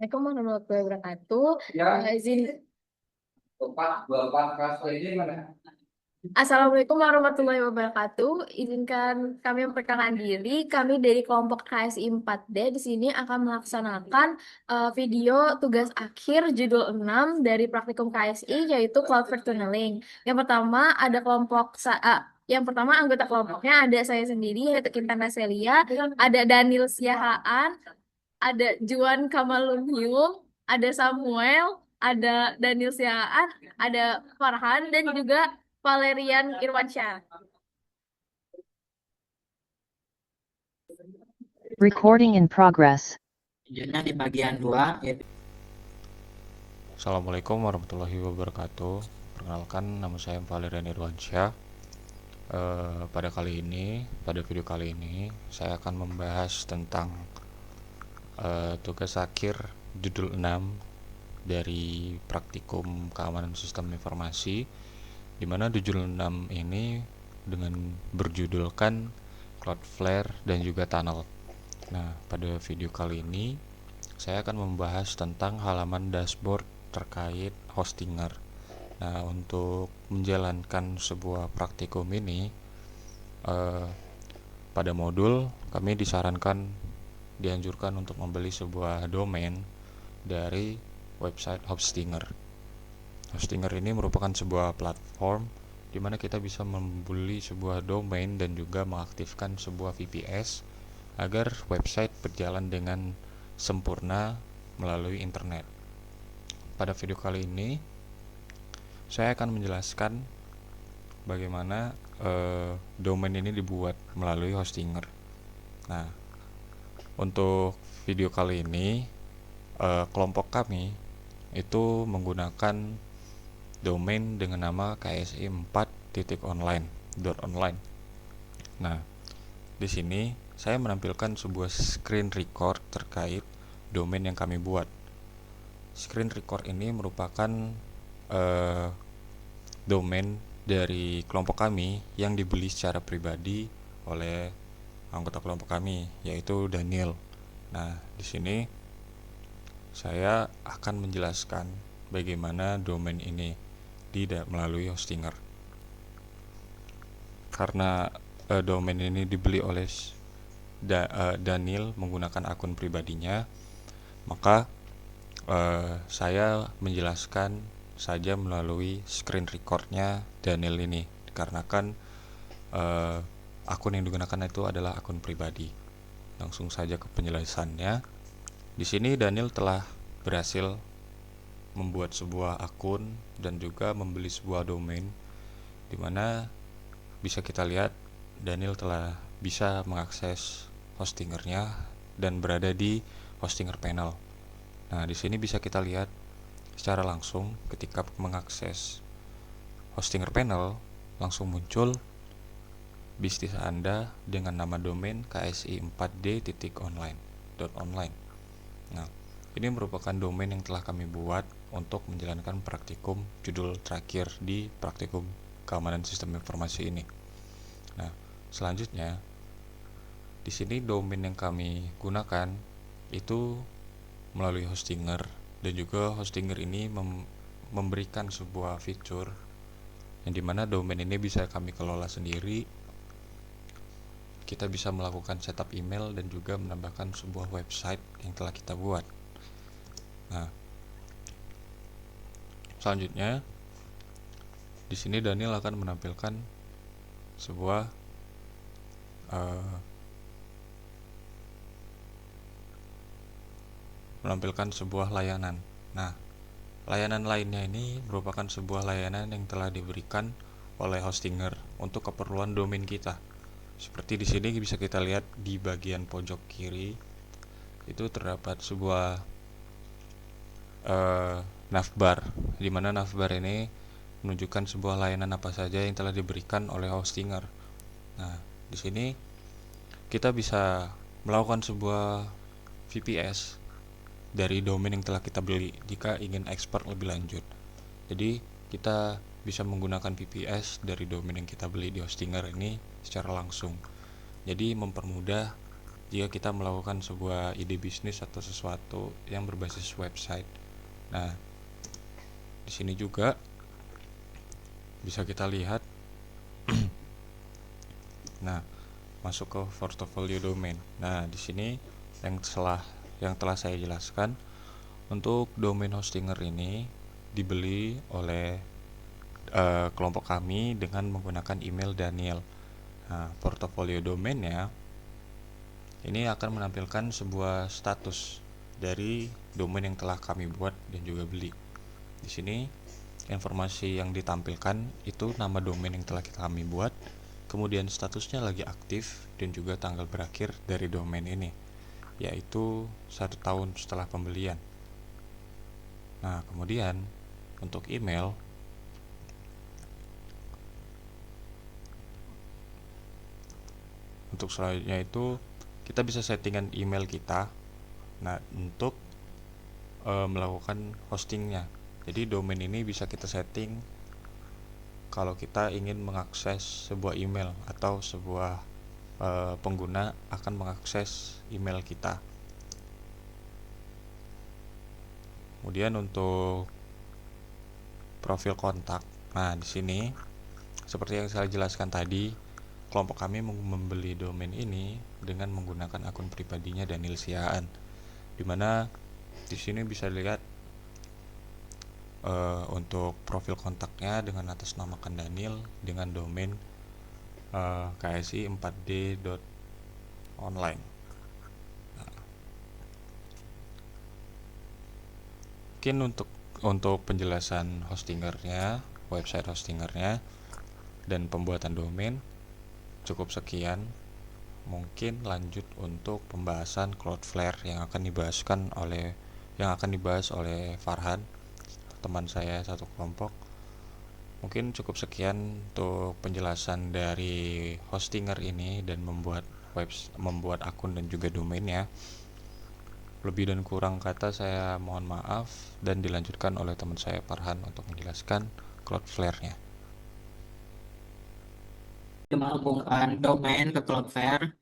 Assalamualaikum warahmatullahi wabarakatuh. Izin. Assalamualaikum warahmatullahi wabarakatuh. Izinkan kami memperkenalkan diri. Kami dari kelompok KSI 4D di sini akan melaksanakan video tugas akhir judul 6 dari praktikum KSI yaitu Cloud First Tunneling. Yang pertama anggota kelompoknya ada saya sendiri yaitu Kintana Celia, ada Daniel Siahaan, ada Juan Kamalunium, ada Samuel, ada Daniel Siaan, ada Farhan, dan juga Valerian Irwansyah. Recording in progress. Selanjutnya di bagian 2 yaitu Assalamualaikum warahmatullahi wabarakatuh. Perkenalkan, nama saya Valerian Irwansyah. Pada video kali ini, saya akan membahas tentang tugas akhir judul 6 dari praktikum keamanan sistem informasi, di mana judul 6 ini dengan berjudulkan Cloudflare dan juga Tunnel. Nah, pada video kali ini saya akan membahas tentang halaman dashboard terkait Hostinger. Nah, untuk menjalankan sebuah praktikum ini, pada modul kami dianjurkan untuk membeli sebuah domain dari website Hostinger. Hostinger ini merupakan sebuah platform di mana kita bisa membeli sebuah domain dan juga mengaktifkan sebuah VPS agar website berjalan dengan sempurna melalui internet. Pada video kali ini, saya akan menjelaskan bagaimana domain ini dibuat melalui Hostinger. Nah, untuk video kali ini, kelompok kami itu menggunakan domain dengan nama KSI4.online. Nah, di sini saya menampilkan sebuah screen record terkait domain yang kami buat. Screen record ini merupakan domain dari kelompok kami yang dibeli secara pribadi oleh anggota kelompok kami, yaitu Daniel. Nah, di sini saya akan menjelaskan bagaimana domain ini melalui Hostinger. Karena domain ini dibeli oleh Daniel menggunakan akun pribadinya, maka saya menjelaskan saja melalui screen recordnya Daniel ini, dikarenakan akun yang digunakan itu adalah akun pribadi. Langsung saja ke penjelasannya. Di sini Daniel telah berhasil membuat sebuah akun dan juga membeli sebuah domain, di mana bisa kita lihat Daniel telah bisa mengakses Hostingernya dan berada di Hostinger panel. Nah, di sini bisa kita lihat secara langsung ketika mengakses Hostinger panel, langsung muncul bisnis Anda dengan nama domain KSI4D.online. Nah, ini merupakan domain yang telah kami buat untuk menjalankan praktikum judul terakhir di praktikum keamanan sistem informasi ini. Nah, selanjutnya di sini domain yang kami gunakan itu melalui Hostinger, dan juga Hostinger ini memberikan sebuah fitur yang dimana domain ini bisa kami kelola sendiri. Kita bisa melakukan setup email dan juga menambahkan sebuah website yang telah kita buat. Nah, selanjutnya di sini Daniel akan menampilkan sebuah layanan. Nah, layanan lainnya ini merupakan sebuah layanan yang telah diberikan oleh Hostinger untuk keperluan domain kita. Seperti di sini bisa kita lihat di bagian pojok kiri itu terdapat sebuah navbar, di mana navbar ini menunjukkan sebuah layanan apa saja yang telah diberikan oleh Hostinger. Nah, di sini kita bisa melakukan sebuah VPS dari domain yang telah kita beli jika ingin ekspor lebih lanjut. Jadi kita bisa menggunakan VPS dari domain yang kita beli di Hostinger ini secara langsung. Jadi mempermudah jika kita melakukan sebuah ide bisnis atau sesuatu yang berbasis website. Nah, di sini juga bisa kita lihat. Nah, masuk ke portfolio domain. Nah, di sini yang telah saya jelaskan, untuk domain hostinger ini dibeli oleh kelompok kami dengan menggunakan email Daniel. Nah, portofolio domainnya ini akan menampilkan sebuah status dari domain yang telah kami buat dan juga beli. Di sini informasi yang ditampilkan itu nama domain yang telah kami buat, kemudian statusnya lagi aktif, dan juga tanggal berakhir dari domain ini, yaitu 1 tahun setelah pembelian. Nah, kemudian untuk email, untuk selanjutnya itu kita bisa settingan email kita. Nah, untuk melakukan hostingnya. Jadi domain ini bisa kita setting kalau kita ingin mengakses sebuah email atau sebuah pengguna akan mengakses email kita. Kemudian untuk profil kontak. Nah, di sini seperti yang saya jelaskan tadi, kelompok kami membeli domain ini dengan menggunakan akun pribadinya Daniel Siaan, di mana di sini bisa dilihat untuk profil kontaknya dengan atas namakan Daniel dengan domain KSI 4d.online. Mungkin untuk penjelasan hostingernya, website hostingernya, dan pembuatan domain cukup sekian. Mungkin lanjut untuk pembahasan Cloudflare yang akan dibahas oleh Farhan, teman saya satu kelompok. Mungkin cukup sekian untuk penjelasan dari hostinger ini dan membuat akun dan juga domainnya. Lebih dan kurang kata saya mohon maaf, dan dilanjutkan oleh teman saya Farhan untuk menjelaskan Cloudflare-nya. Kita menghubungkan domain ke Cloudflare.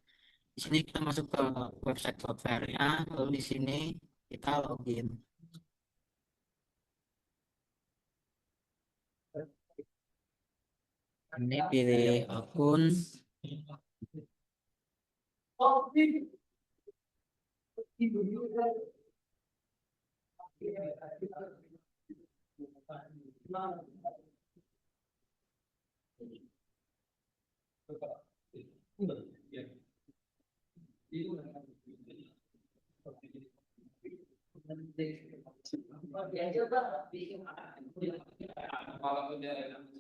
Di sini kita masuk ke website Cloudflare-nya, lalu di sini kita login. Ini pilih akun.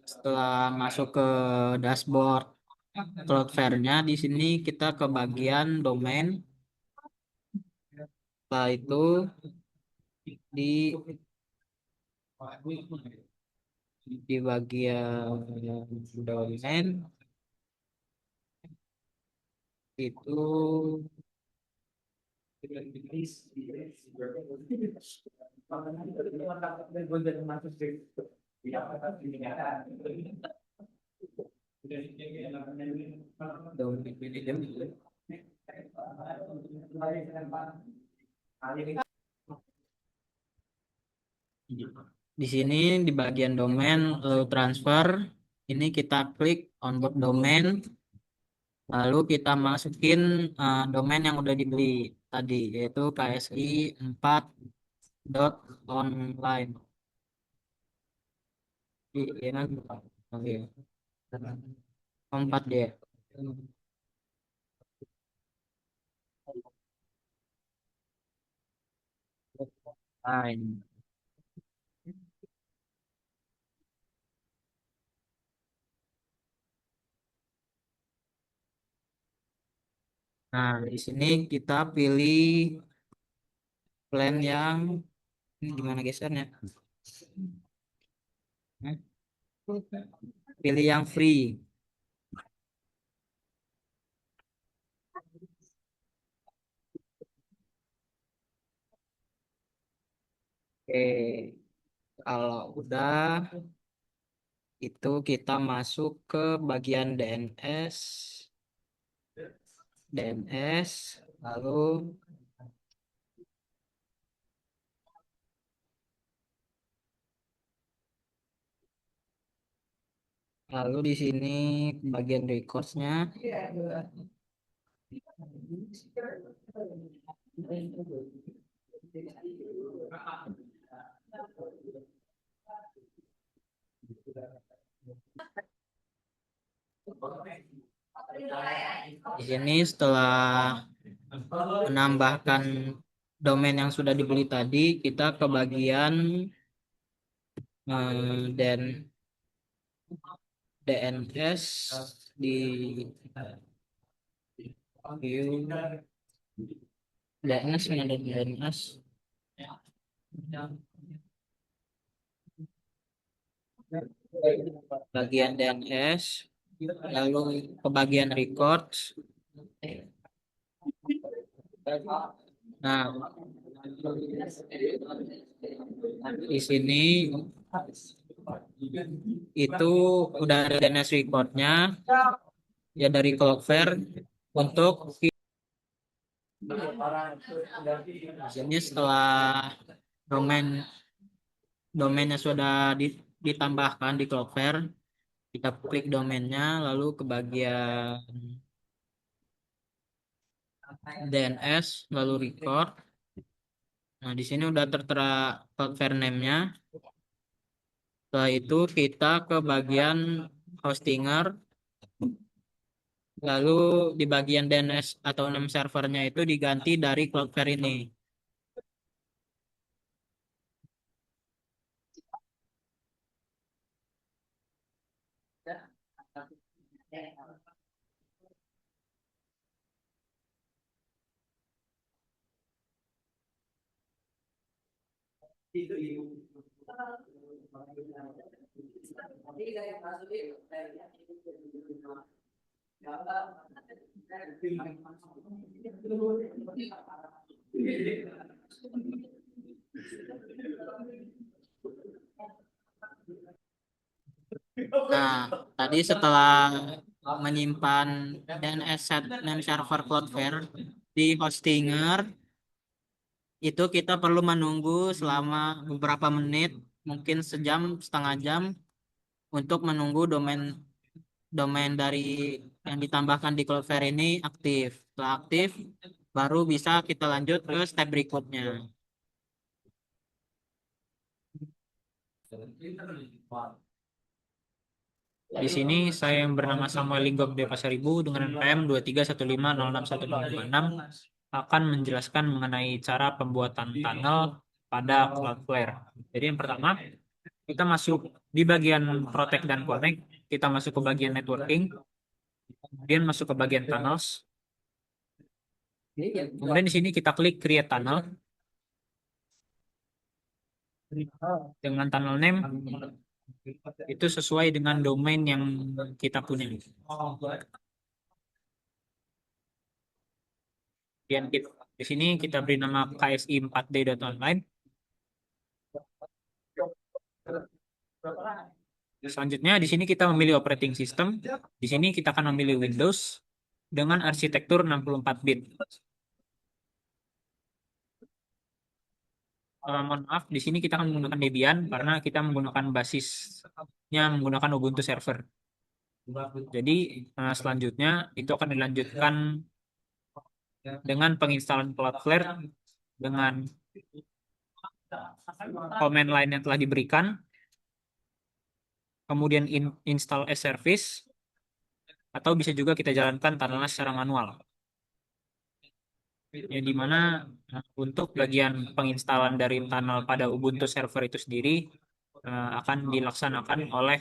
Setelah masuk ke dashboard Cloudflare-nya, di sini kita ke bagian domain. Setelah itu di bagian domain itu di sini di bagian domain lalu transfer, ini kita klik onboard domain, lalu kita masukin domain yang udah dibeli tadi, yaitu KSI 4.online. Iya kan? Oke. 4 ya. Online. Nah, di sini kita pilih plan yang ini gimana gesernya? Pilih yang free. Oke, kalau udah itu kita masuk ke bagian DNS. Lalu lalu di sini bagian records-nya. Di sini setelah menambahkan domain yang sudah dibeli tadi, kita ke bagian dan DNS di view DNS mana ada DNS bagian DNS, lalu ke bagian records. Nah, di sini itu udah ada DNS recordnya ya dari Cloudflare untuk sini. Setelah domainnya sudah ditambahkan di Cloudflare, kita klik domainnya lalu ke bagian DNS lalu record. Nah, di sini udah tertera Cloudflare name-nya. Setelah itu kita ke bagian hostinger, lalu di bagian DNS atau name servernya itu diganti dari Cloudflare ini. Nah, tadi setelah menyimpan DNS set name server Cloudflare di hostinger, itu kita perlu menunggu selama beberapa menit, mungkin sejam, setengah jam, untuk menunggu domain domain dari yang ditambahkan di Cloudflare ini aktif. Setelah aktif, baru bisa kita lanjut ke step berikutnya. Di sini saya yang bernama Samuel Linggog de Pasaribu dengan NPM 2315061026 akan menjelaskan mengenai cara pembuatan tunnel pada Cloudflare. Jadi yang pertama, kita masuk di bagian Protect dan Connect, kita masuk ke bagian Networking, kemudian masuk ke bagian Tunnels. Kemudian di sini kita klik Create Tunnel. Dengan tunnel name itu sesuai dengan domain yang kita punya. Kemudian di sini kita beri nama KSI4D.online. Selanjutnya di sini kita memilih operating system. Di sini kita akan memilih Windows dengan arsitektur 64 bit. Mohon maaf, di sini kita akan menggunakan Debian karena kita menggunakan basisnya menggunakan Ubuntu server. Jadi selanjutnya itu akan dilanjutkan dengan penginstalan Cloudflare dengan command line yang telah diberikan, kemudian install as service, atau bisa juga kita jalankan tunnelnya secara manual. Ya, di mana untuk bagian penginstalan dari tunnel pada Ubuntu server itu sendiri akan dilaksanakan oleh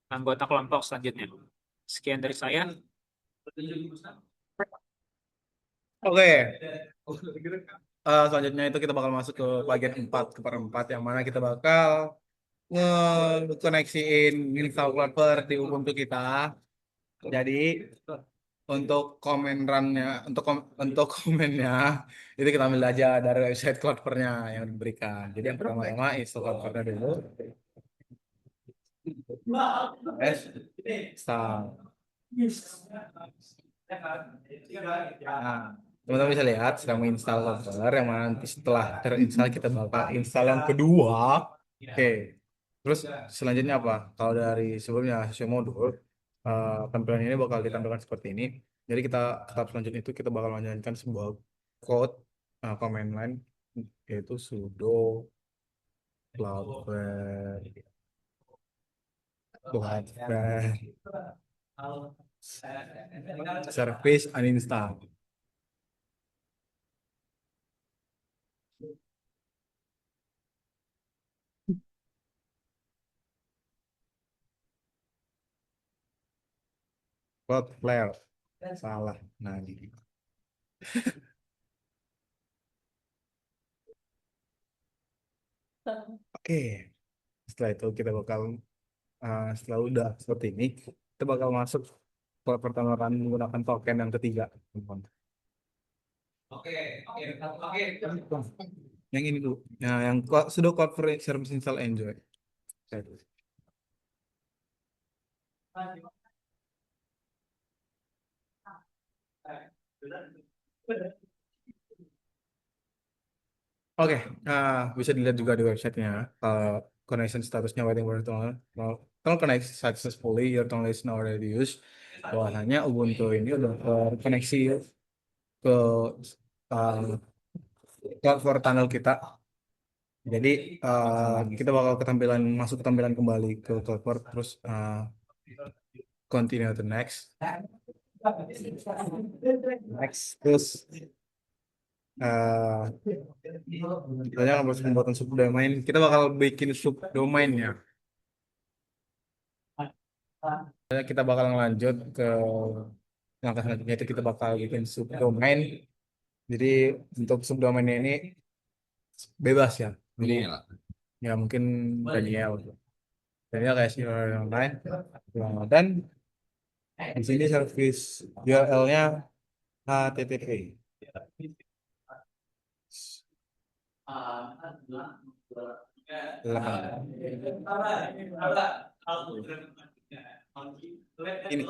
anggota kelompok selanjutnya. Sekian dari saya. Oke. Selanjutnya itu kita bakal masuk ke bagian 4 ke per 4 yang mana kita bakal nge-koneksiin install Cloudflare di Ubuntu kita. Jadi untuk komen run-nya, untuk komennya itu kita ambil aja dari website Cloudflare-nya yang diberikan. Jadi yang pertama-tama install Cloudflare dulu. Install. Nah, teman-teman bisa lihat sedang menginstal Clover yang mana nanti setelah terinstall kita bakal install yang kedua. Oke. Terus selanjutnya apa? Kalau dari sebelumnya sesuai modul, tampilan ini bakal ditampilkan seperti ini. Jadi kita tahap selanjutnya itu kita bakal menjalankan sebuah code command line yaitu sudo Clover service uninstall. Cloudflare salah. Nah, ini. Oke. Setelah itu kita bakal setelah udah seperti ini, kita bakal masuk ke pertama akan menggunakan token yang ketiga, teman-teman. Yang ini dulu. Nah, yang sudo Cloudflare service install enjoy. Saya tulis. Oke, bisa dilihat juga di websitenya. Connection statusnya waiting for tunnel. Tunnel connect successfully, your tunnel is now ready to use. Bahwasanya Ubuntu ini udah terkoneksi ke uh, Cloudflare tunnel kita. Jadi kita bakal masuk ke tampilan kembali ke Cloudflare, terus continue to next, terus kita akan proses pembuatan subdomain. Kita bakal bikin subdomainnya. Kita bakal lanjut ke langkah selanjutnya itu kita bakal bikin subdomain. Jadi untuk subdomainnya ini bebas ya. Jadi ya mungkin Daniel. Daniel kayak yang lain. Dan di sini service URL-nya HTTP. Ini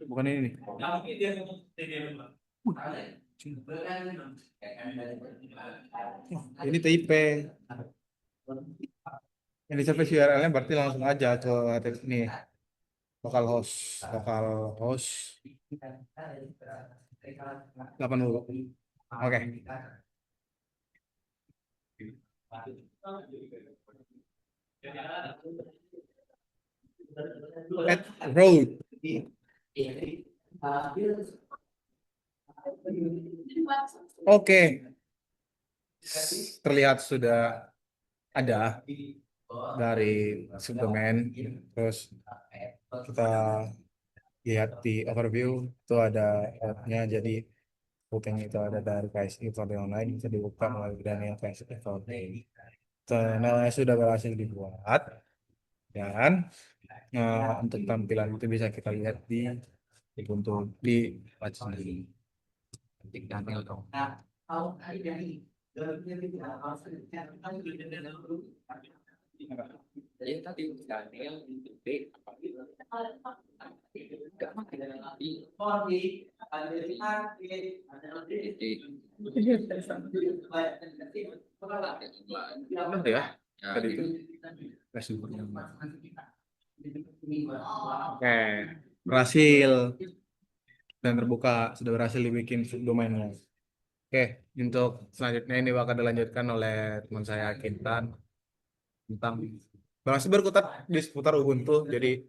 bukan ini nih. Ini TIP. Ini service URL-nya berarti langsung aja ke HTTP ini. Localhost 80. Oke. Add road. Oke. Terlihat sudah ada dari subdomain. Terus kita lihat di overview itu ada nya, jadi booking itu ada dari KSI Info Online, bisa dibuka melalui Daniel KSI Info. Channelnya sudah berhasil dibuat dan untuk tampilan itu bisa kita lihat di Ubuntu di page sendiri. Ketik Daniel dong. Benar ya? Tadi itu Facebooknya. Oke, berhasil dan terbuka, sudah berhasil dibikin subdomainnya. Oke, untuk selanjutnya ini bakal dilanjutkan oleh teman saya Kintan tentang masih berkutat di seputar Ubuntu. Jadi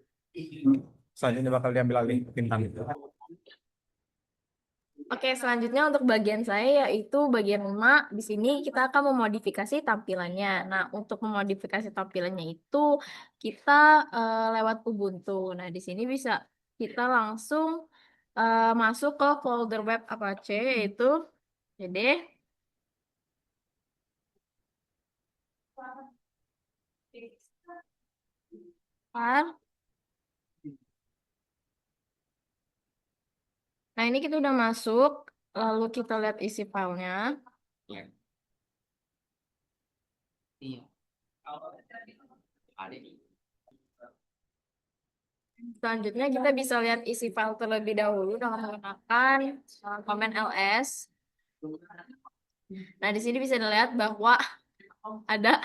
selanjutnya bakal diambil alih Kintan itu. Oke, selanjutnya untuk bagian saya yaitu bagian 5. Di sini kita akan memodifikasi tampilannya. Nah, untuk memodifikasi tampilannya itu kita lewat Ubuntu. Nah, di sini bisa kita langsung masuk ke folder web Apache yaitu cd var. Nah, ini kita udah masuk, lalu kita lihat isi filenya. Selanjutnya kita bisa lihat isi file terlebih dahulu dengan menggunakan komen ls. Nah, di sini bisa dilihat bahwa ada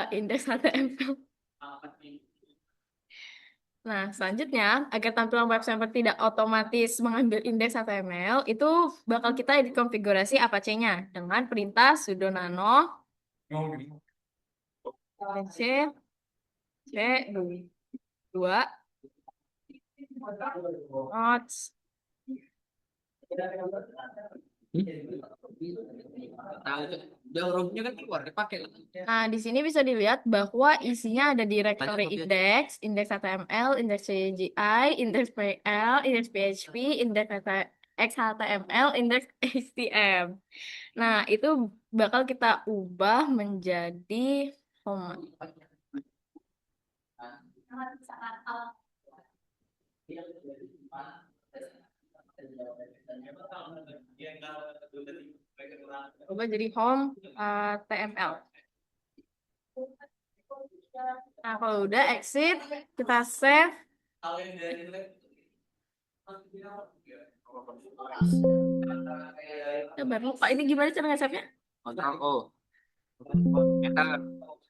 indeks HTML. Nah, selanjutnya, agar tampilan web server tidak otomatis mengambil indeks HTML, itu bakal kita edit konfigurasi Apache-nya dengan perintah sudo nano c c2 notes. Udah hurufnya kan keluar, dipakai. Nah, di sini bisa dilihat bahwa isinya ada directory index, index HTML, index CGI, index PL, index PHP, index XHTML, index HTML. Nah, itu bakal kita ubah menjadi home. Ubah jadi home TML. Nah, kalau udah exit, kita save. Ya, baru lupa ini gimana cara nge-save-nya? Ctrl O. Enter.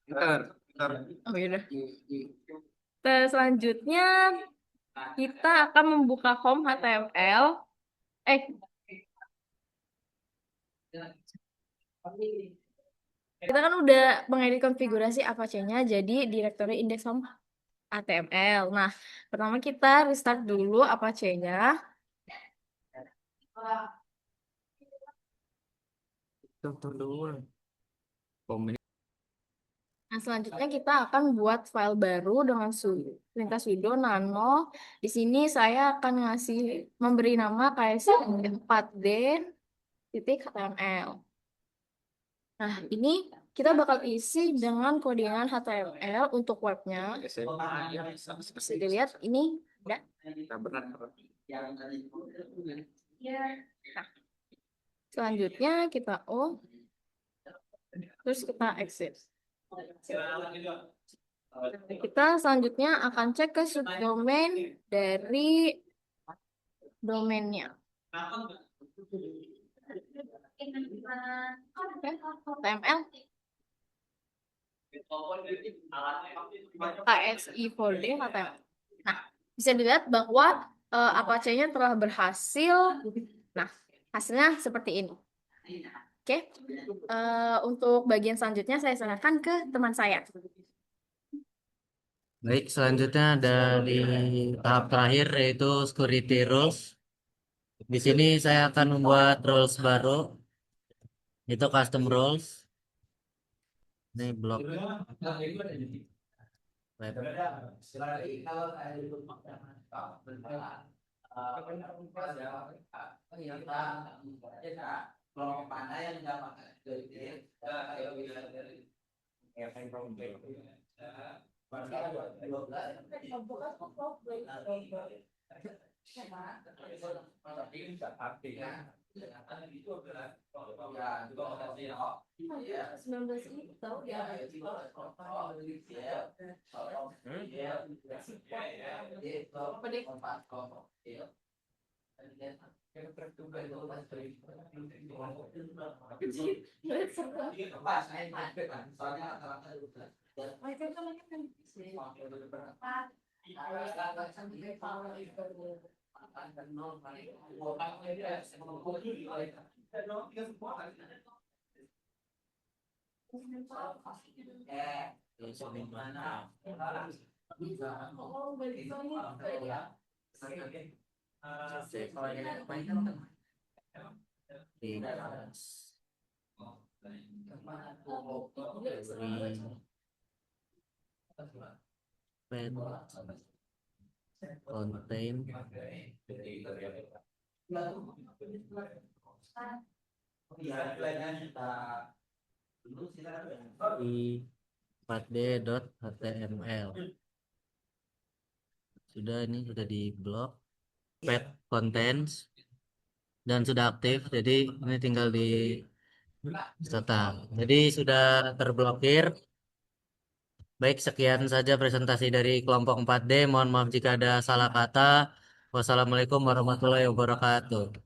Enter. Enter. Oh, yaudah. Terus selanjutnya kita akan membuka home HTML. Kita kan udah mengedit konfigurasi Apache-nya jadi directory index home HTML. Nah, pertama kita restart dulu Apache-nya. Tunggu dulu. Komen. Nah, selanjutnya kita akan buat file baru dengan perintah sudo nano. Di sini saya akan memberi nama ks4d titik HTML. Nah, ini kita bakal isi dengan kodingan HTML untuk webnya. Bisa dilihat ini ada. Nah, selanjutnya kita terus kita exit. Kita selanjutnya akan cek ke subdomain dari domainnya. HTML KSI4D HTML. Nah, bisa dilihat bahwa Apache-nya telah berhasil. Nah, hasilnya seperti ini. Oke, untuk bagian selanjutnya saya serahkan ke teman saya. Baik, selanjutnya dari tahap terakhir yaitu security rules. Di sini saya akan membuat rules baru, itu custom rules. Ini blok web. Contain di 4d.html. Sudah, ini sudah di blok pet contents dan sudah aktif, jadi ini tinggal di setup. Jadi sudah terblokir. Baik, sekian saja presentasi dari kelompok 4D. Mohon maaf jika ada salah kata. Wassalamualaikum warahmatullahi wabarakatuh.